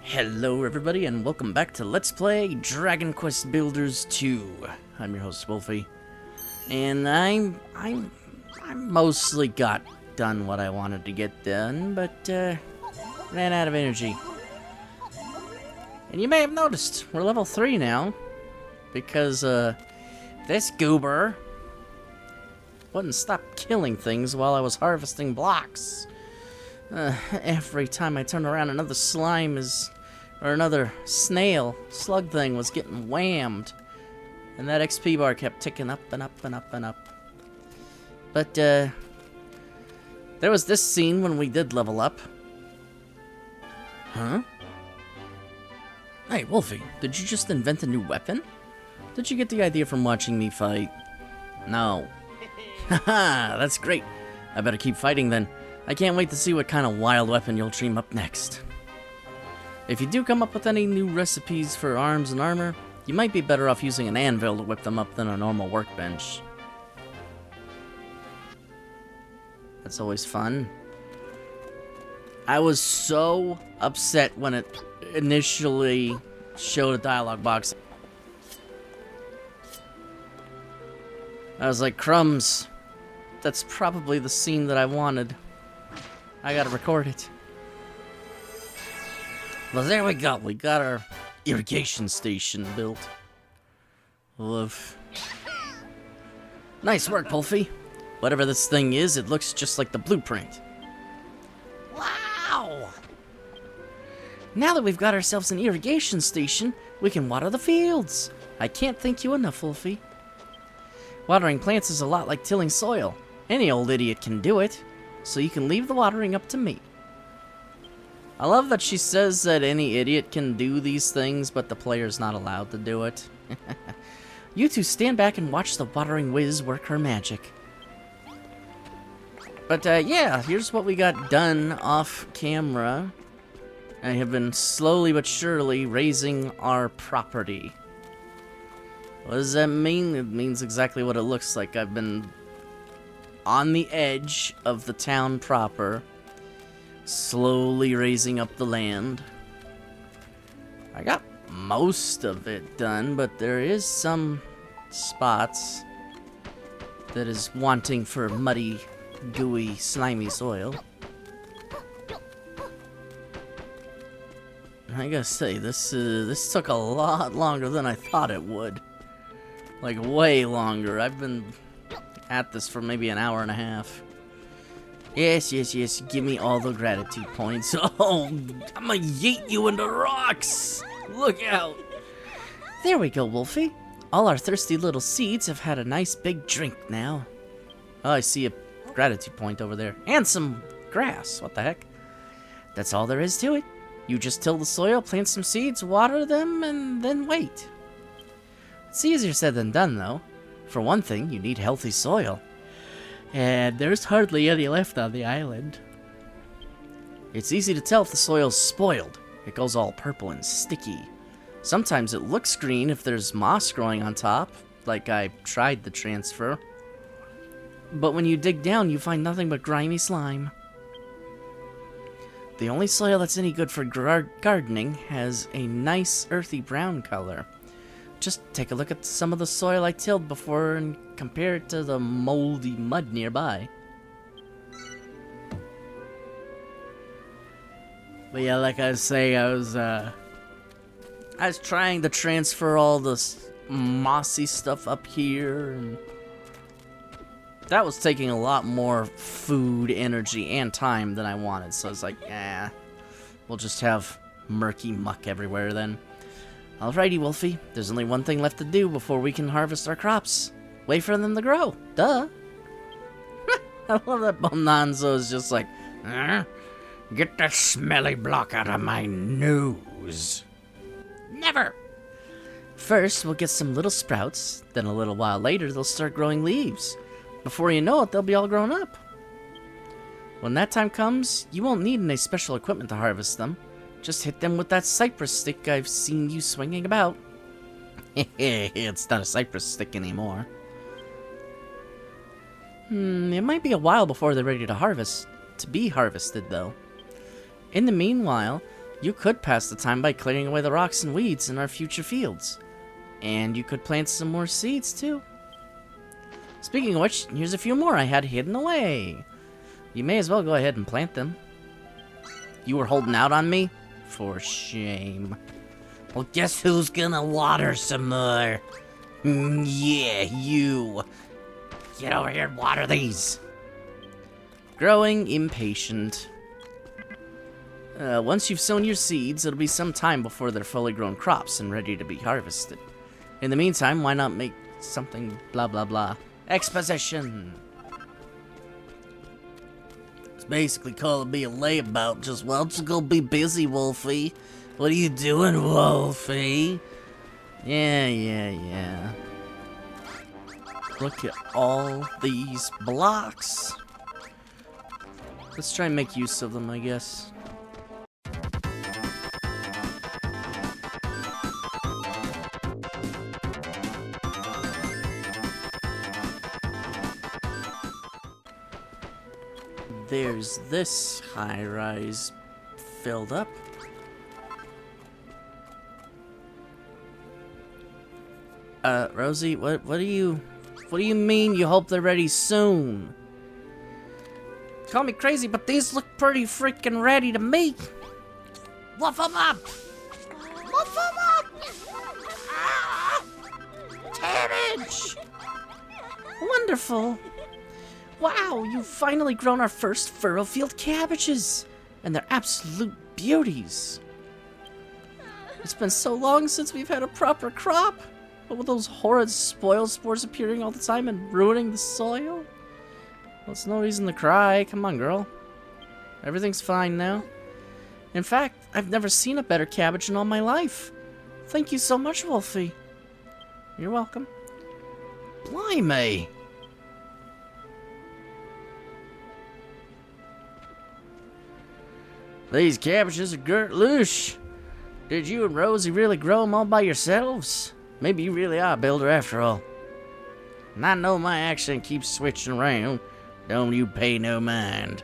Hello everybody and welcome back to Let's Play Dragon Quest Builders 2. I'm your host Wolfie. And I mostly got done what I wanted to get done, but ran out of energy. And you may have noticed, we're level 3 now, because this goober wouldn't stop killing things while I was harvesting blocks. Every time I turn around, another slime or another slug thing was getting whammed. And that XP bar kept ticking up and up and up and up. But, there was this scene when we did level up. Huh? Hey, Wolfie, did you just invent a new weapon? Did you get the idea from watching me fight? No. Haha, that's great. I better keep fighting then. I can't wait to see what kind of wild weapon you'll dream up next. If you do come up with any new recipes for arms and armor, you might be better off using an anvil to whip them up than a normal workbench. That's always fun. I was so upset when it initially showed a dialogue box. I was like, crumbs. That's probably the scene that I wanted. I gotta record it. Well, there we go. We got our irrigation station built. Love. Nice work, Wolfie. Whatever this thing is, it looks just like the blueprint. Wow! Now that we've got ourselves an irrigation station, we can water the fields. I can't thank you enough, Wolfie. Watering plants is a lot like tilling soil. Any old idiot can do it, so you can leave the watering up to me. I love that she says that any idiot can do these things, but the player's not allowed to do it. You two stand back and watch the watering whiz work her magic. But yeah, here's what we got done off camera. I have been slowly but surely raising our property. What does that mean? It means exactly what it looks like. I've been on the edge of the town proper, slowly raising up the land. I got most of it done, but there is some spots that is wanting for muddy, gooey, slimy soil. I gotta say, this took a lot longer than I thought it would. Like, way longer. I've been at this for maybe an hour and a half. Yes, yes, yes, give me all the gratitude points. Oh, I'm gonna yeet you into rocks! Look out! There we go, Wolfie. All our thirsty little seeds have had a nice big drink now. Oh, I see a gratitude point over there. And some grass, what the heck? That's all there is to it. You just till the soil, plant some seeds, water them, and then wait. It's easier said than done, though. For one thing, you need healthy soil. And there's hardly any left on the island. It's easy to tell if the soil's spoiled. It goes all purple and sticky. Sometimes it looks green if there's moss growing on top, like I tried the transfer. But when you dig down, you find nothing but grimy slime. The only soil that's any good for gardening has a nice earthy brown color. Just take a look at some of the soil I tilled before and compare it to the moldy mud nearby. But yeah, like I was saying, I was trying to transfer all this mossy stuff up here, and that was taking a lot more food, energy, and time than I wanted. So I was like, we'll just have murky muck everywhere then. Alrighty, Wolfie, there's only one thing left to do before we can harvest our crops. Wait for them to grow. Duh. I love that Bonanza is just like, get that smelly block out of my nose. Never. First, we'll get some little sprouts, then a little while later, they'll start growing leaves. Before you know it, they'll be all grown up. When that time comes, you won't need any special equipment to harvest them. Just hit them with that cypress stick I've seen you swinging about. It's not a cypress stick anymore. It might be a while before they're ready to harvest. to be harvested, though. In the meanwhile, you could pass the time by clearing away the rocks and weeds in our future fields. And you could plant some more seeds, too. Speaking of which, here's a few more I had hidden away. You may as well go ahead and plant them. You were holding out on me? For shame. Well, guess who's gonna water some more? Yeah, you. Get over here and water these. Growing impatient. Once you've sown your seeds, it'll be some time before they're fully grown crops and ready to be harvested. In the meantime, why not make something blah blah blah? Exposition! It's basically calling me a layabout. Just why don't you go be busy, Wolfie? What are you doing, Wolfie? Yeah. Look at all these blocks. Let's try and make use of them, I guess. There's this high-rise filled up. Rosie, what do you mean you hope they're ready soon? Call me crazy, but these look pretty freaking ready to me. Woof them up! Woof them up! Ah! 10-inch! Wonderful. Wow, you've finally grown our first Furrowfield cabbages, and they're absolute beauties. It's been so long since we've had a proper crop. What with those horrid spoil spores appearing all the time and ruining the soil? Well, it's no reason to cry. Come on, girl. Everything's fine now. In fact, I've never seen a better cabbage in all my life. Thank you so much, Wolfie. You're welcome. Blimey! These cabbages are girt loose. Did you and Rosie really grow them all by yourselves? Maybe you really are a builder after all. And I know my accent keeps switching around. Don't you pay no mind.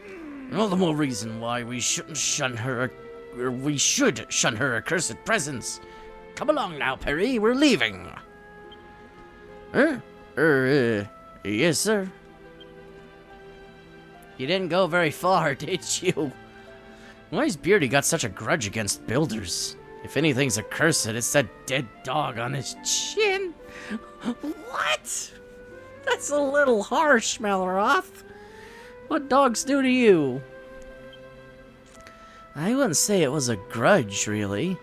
And all the more reason why we should shun her accursed presence. Come along now, Perry. We're leaving. Yes, sir. You didn't go very far, did you? Why's Beardy got such a grudge against builders? If anything's accursed, it's that dead dog on his chin. What? That's a little harsh, Malroth. What dogs do to you? I wouldn't say it was a grudge, really.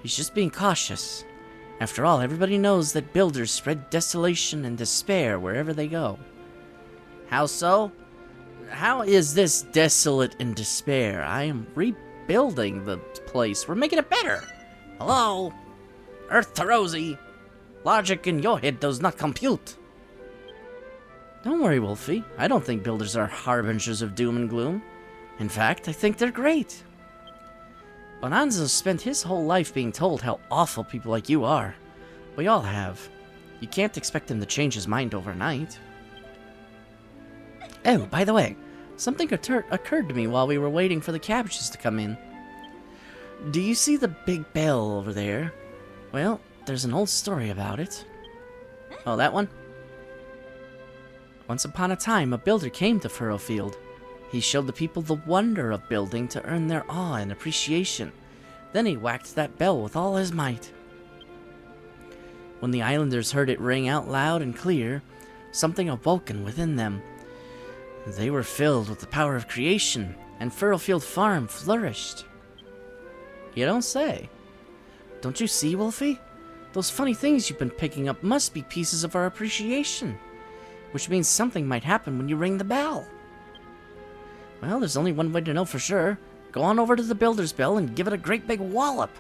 He's just being cautious. After all, everybody knows that builders spread desolation and despair wherever they go. How so? How is this desolate and despair? I am rebuilding the place. We're making it better. Hello? Earth to Rosie. Logic in your head does not compute. Don't worry, Wolfie. I don't think builders are harbingers of doom and gloom. In fact, I think they're great. Bonanzo's spent his whole life being told how awful people like you are. We all have. You can't expect him to change his mind overnight. Oh, by the way, something occurred to me while we were waiting for the cabbages to come in. Do you see the big bell over there? Well, there's an old story about it. Oh, that one? Once upon a time, a builder came to Furrowfield. He showed the people the wonder of building to earn their awe and appreciation. Then he whacked that bell with all his might. When the islanders heard it ring out loud and clear, something awoken within them. They were filled with the power of creation, and Furrowfield Farm flourished. You don't say. Don't you see, Wolfie? Those funny things you've been picking up must be pieces of our appreciation, which means something might happen when you ring the bell. Well, there's only one way to know for sure. Go on over to the Builder's Bell and give it a great big wallop.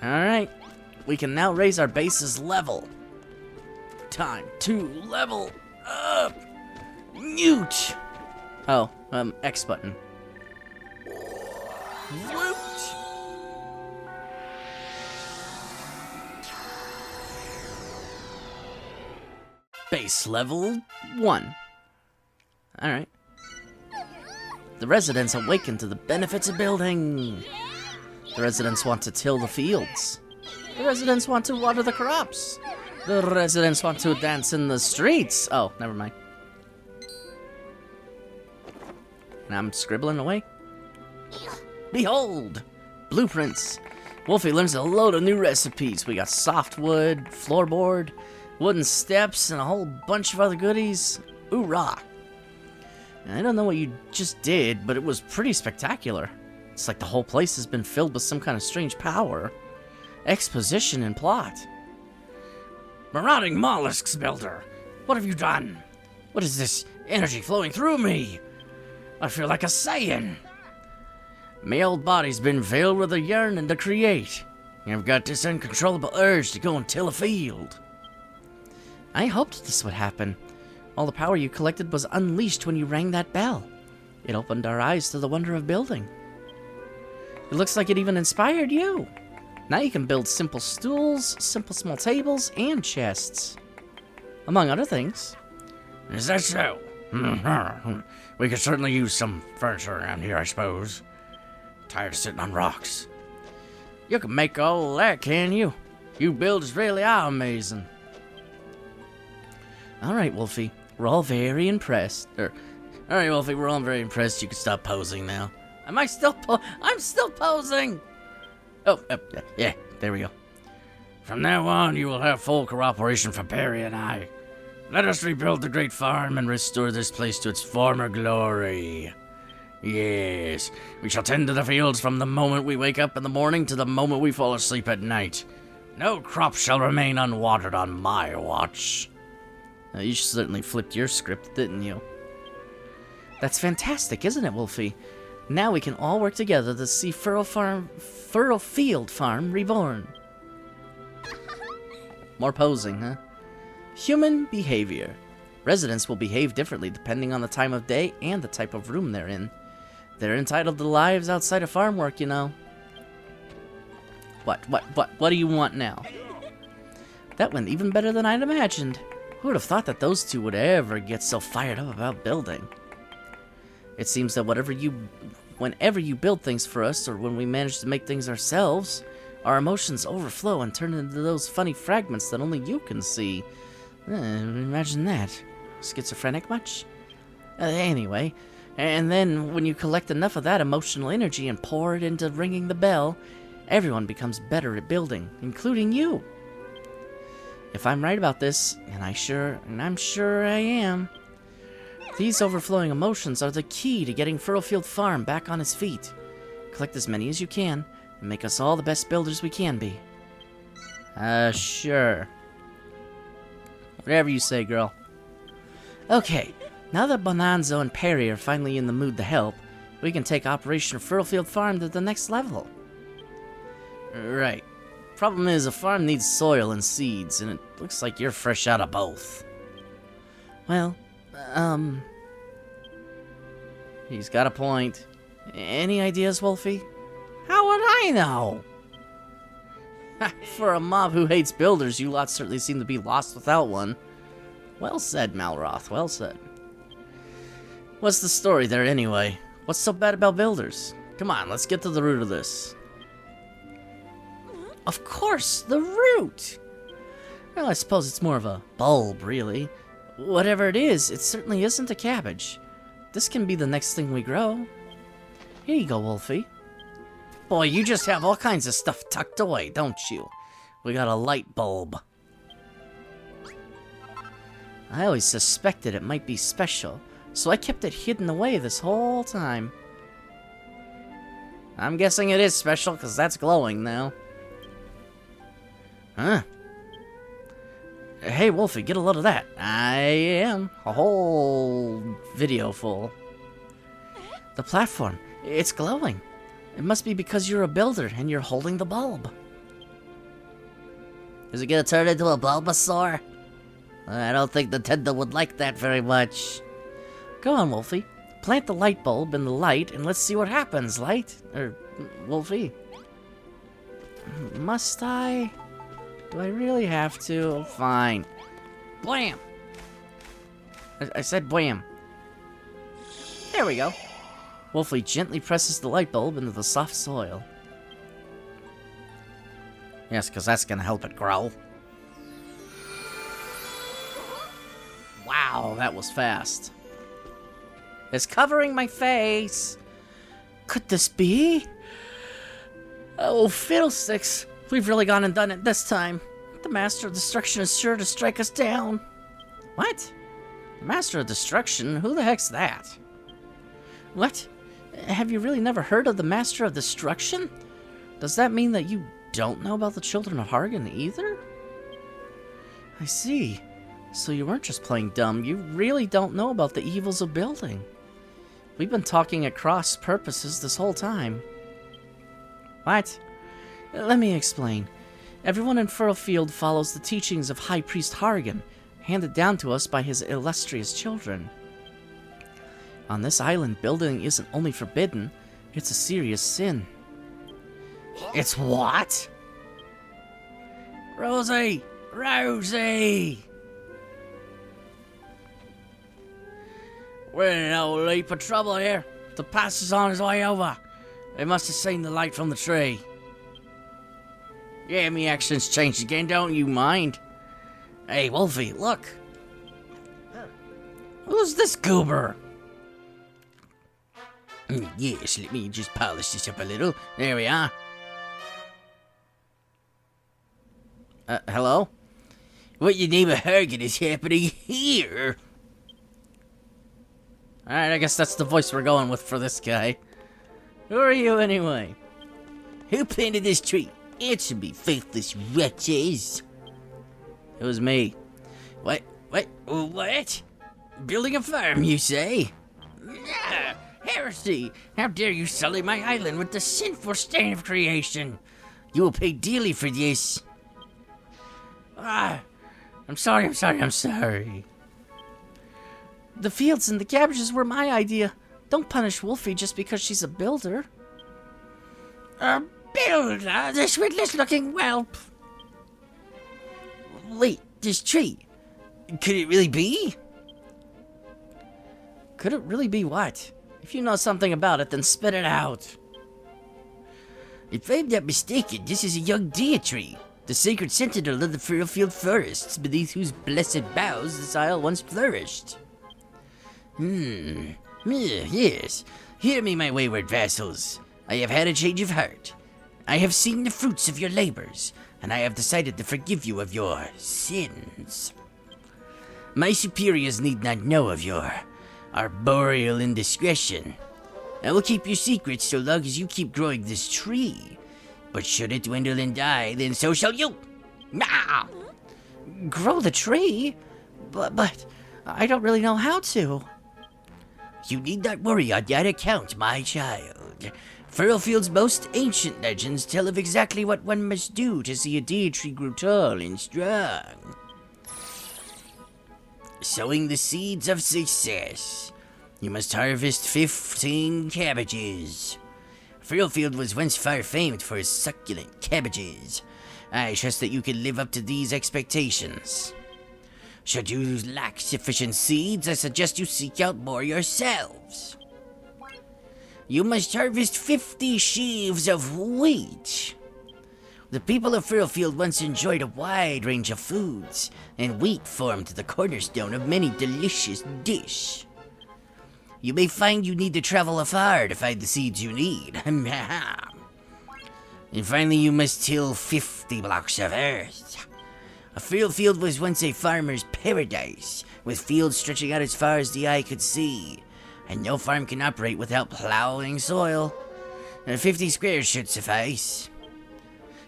Alright, we can now raise our base's level. Time to level up! Mute! Oh, X button. Woot! Base level 1. Alright. The residents awaken to the benefits of building. The residents want to till the fields. The residents want to water the crops. The residents want to dance in the streets. Oh, never mind. And I'm scribbling away. Behold! Blueprints. Wolfie learns a load of new recipes. We got softwood, floorboard, wooden steps, and a whole bunch of other goodies. Hoorah! I don't know what you just did, but it was pretty spectacular. It's like the whole place has been filled with some kind of strange power. Exposition and plot. Marauding mollusks builder! What have you done? What is this energy flowing through me? I feel like a Saiyan. My old body's been filled with a yearning to create. I've got this uncontrollable urge to go and till a field. I hoped this would happen. All the power you collected was unleashed when you rang that bell. It opened our eyes to the wonder of building. It looks like it even inspired you. Now you can build simple stools, simple small tables, and chests. Among other things. Is that so? We could certainly use some furniture around here, I suppose. Tired of sitting on rocks. You can make all that, can you? You builders really are amazing. Alright, Wolfie. We're all very impressed. Alright, Wolfie, we're all very impressed. You can stop posing now. Am I still I'm still posing! Oh, yeah, there we go. From now on, you will have full cooperation from Perry and I. Let us rebuild the great farm and restore this place to its former glory. Yes, we shall tend to the fields from the moment we wake up in the morning to the moment we fall asleep at night. No crop shall remain unwatered on my watch. You certainly flipped your script, didn't you? That's fantastic, isn't it, Wolfie? Now we can all work together to see Furrowfield Farm reborn. More posing, huh? Human behavior. Residents will behave differently depending on the time of day and the type of room they're in. They're entitled to lives outside of farm work, you know. What do you want now? That went even better than I'd imagined. Who would have thought that those two would ever get so fired up about building? It seems that whenever you build things for us, or when we manage to make things ourselves, our emotions overflow and turn into those funny fragments that only you can see. Imagine that. Schizophrenic much? Anyway, and then when you collect enough of that emotional energy and pour it into ringing the bell, everyone becomes better at building, including you. If I'm right about this, and I'm sure I am, these overflowing emotions are the key to getting Furrowfield Farm back on its feet. Collect as many as you can, and make us all the best builders we can be. Sure. Whatever you say, girl. Okay, now that Bonanza and Perry are finally in the mood to help, we can take Operation Furrowfield Farm to the next level. Right. Problem is, a farm needs soil and seeds, and it looks like you're fresh out of both. Well, he's got a point. Any ideas, Wolfie? How would I know? For a mob who hates builders, you lot certainly seem to be lost without one. Well said, Malroth, well said. What's the story there anyway? What's so bad about builders? Come on, let's get to the root of this. Of course, the root! Well, I suppose it's more of a bulb, really. Whatever it is, it certainly isn't a cabbage. This can be the next thing we grow. Here you go, Wolfie. Boy, you just have all kinds of stuff tucked away, don't you? We got a light bulb. I always suspected it might be special, so I kept it hidden away this whole time. I'm guessing it is special, because that's glowing now. Huh? Hey, Wolfie, get a load of that. I am. A whole video full. The platform, it's glowing. It must be because you're a builder and you're holding the bulb. Is it gonna turn into a Bulbasaur? I don't think Nintendo would like that very much. Go on, Wolfie. Plant the light bulb in the light and let's see what happens, Wolfie. Must I? Do I really have to? Fine. Blam! I said blam. There we go. Wolfie gently presses the light bulb into the soft soil. Yes, because that's going to help it grow. Wow, that was fast. It's covering my face. Could this be? Oh, fiddlesticks. We've really gone and done it this time. The Master of Destruction is sure to strike us down. What? The Master of Destruction? Who the heck's that? What? Have you really never heard of the Master of Destruction? Does that mean that you don't know about the Children of Hargan either? I see. So you weren't just playing dumb. You really don't know about the evils of building. We've been talking at cross purposes this whole time. What? Let me explain. Everyone in Furrowfield follows the teachings of High Priest Hargan, handed down to us by his illustrious children. On this island, building isn't only forbidden, it's a serious sin. It's what? Rosie! Rosie! We're in no leap of trouble here. The pass is on his way over. They must have seen the light from the tree. Yeah, me accent's changed again, don't you mind? Hey, Wolfie, look. Who's this goober? Yes, let me just polish this up a little. There we are. Hello? What your neighbor Hargan is happening here? Alright, I guess that's the voice we're going with for this guy. Who are you anyway? Who planted this tree? Answer me, faithless wretches. It was me. What? Building a farm, you say? Heresy! How dare you sully my island with the sinful stain of creation? You will pay dearly for this. I'm sorry. The fields and the cabbages were my idea. Don't punish Wolfie just because she's a builder. A builder? This witless-looking whelp. Wait, this tree. Could it really be? Could it really be what? If you know something about it, then spit it out. If I'm not mistaken, this is a young deer tree, the sacred sentinel of the Furrowfield forests, beneath whose blessed boughs this isle once flourished. Yes. Hear me, my wayward vassals. I have had a change of heart. I have seen the fruits of your labors, and I have decided to forgive you of your sins. My superiors need not know of your arboreal indiscretion. I will keep your secrets so long as you keep growing this tree. But should it dwindle and die, then so shall you. Ah! Grow the tree? But I don't really know how to. You need not worry on that account, my child. Furrowfield's most ancient legends tell of exactly what one must do to see a deer tree grow tall and strong. Sowing the seeds of success. You must harvest 15 cabbages. Furrowfield was once far famed for his succulent cabbages. I trust that you can live up to these expectations. Should you lack sufficient seeds, I suggest you seek out more yourselves. You must harvest 50 sheaves of wheat. The people of Furrowfield once enjoyed a wide range of foods, and wheat formed the cornerstone of many delicious dishes. You may find you need to travel afar to find the seeds you need. And finally, you must till 50 blocks of earth. A Furrowfield was once a farmer's paradise, with fields stretching out as far as the eye could see, and no farm can operate without plowing soil. 50 squares should suffice.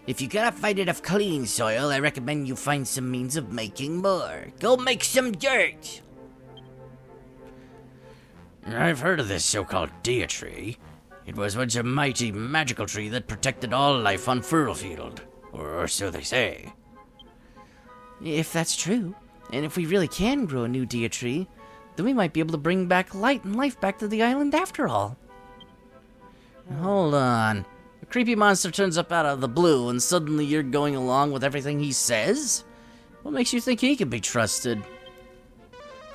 If you cannot find enough clean soil, I recommend you find some means of making more. Go make some dirt! I've heard of this so-called deer tree. It was once a mighty magical tree that protected all life on Furrowfield, or so they say. If that's true, and if we really can grow a new deer tree, then we might be able to bring back light and life back to the island after all. Hold on. A creepy monster turns up out of the blue and suddenly you're going along with everything he says? What makes you think he can be trusted?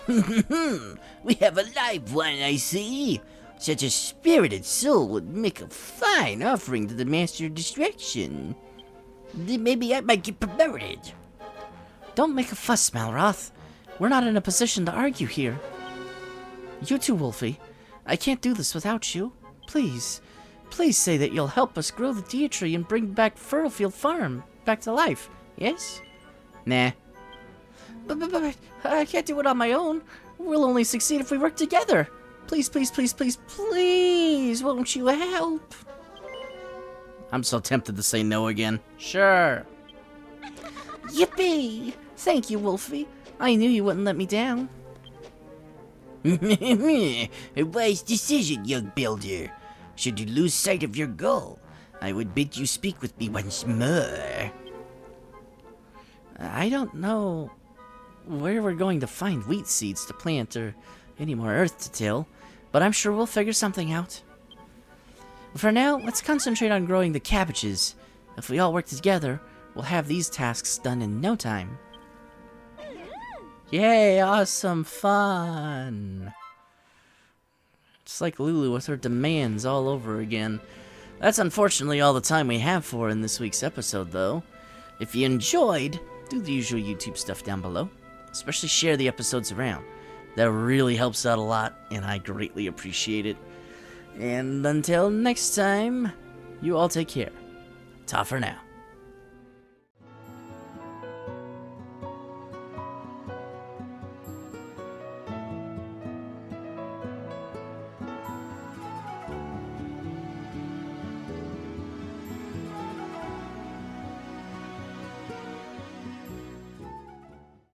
We have a live one, I see. Such a spirited soul would make a fine offering to the Master of Destruction. Then maybe I might get promoted. Don't make a fuss, Malroth. We're not in a position to argue here. You too, Wolfie. I can't do this without you. Please, please say that you'll help us grow the deer tree and bring back Furrowfield Farm back to life, yes? Nah. But I can't do it on my own. We'll only succeed if we work together. Please, please, please, please, please, won't you help? I'm so tempted to say no again. Sure. Yippee! Thank you, Wolfie. I knew you wouldn't let me down. A wise decision, young builder. Should you lose sight of your goal, I would bid you speak with me once more. I don't know where we're going to find wheat seeds to plant or any more earth to till, but I'm sure we'll figure something out. For now, let's concentrate on growing the cabbages. If we all work together, we'll have these tasks done in no time. Yay, awesome fun! It's like Lulu with her demands all over again. That's unfortunately all the time we have for in this week's episode, though. If you enjoyed, do the usual YouTube stuff down below. Especially share the episodes around. That really helps out a lot, and I greatly appreciate it. And until next time, you all take care. Ta for now.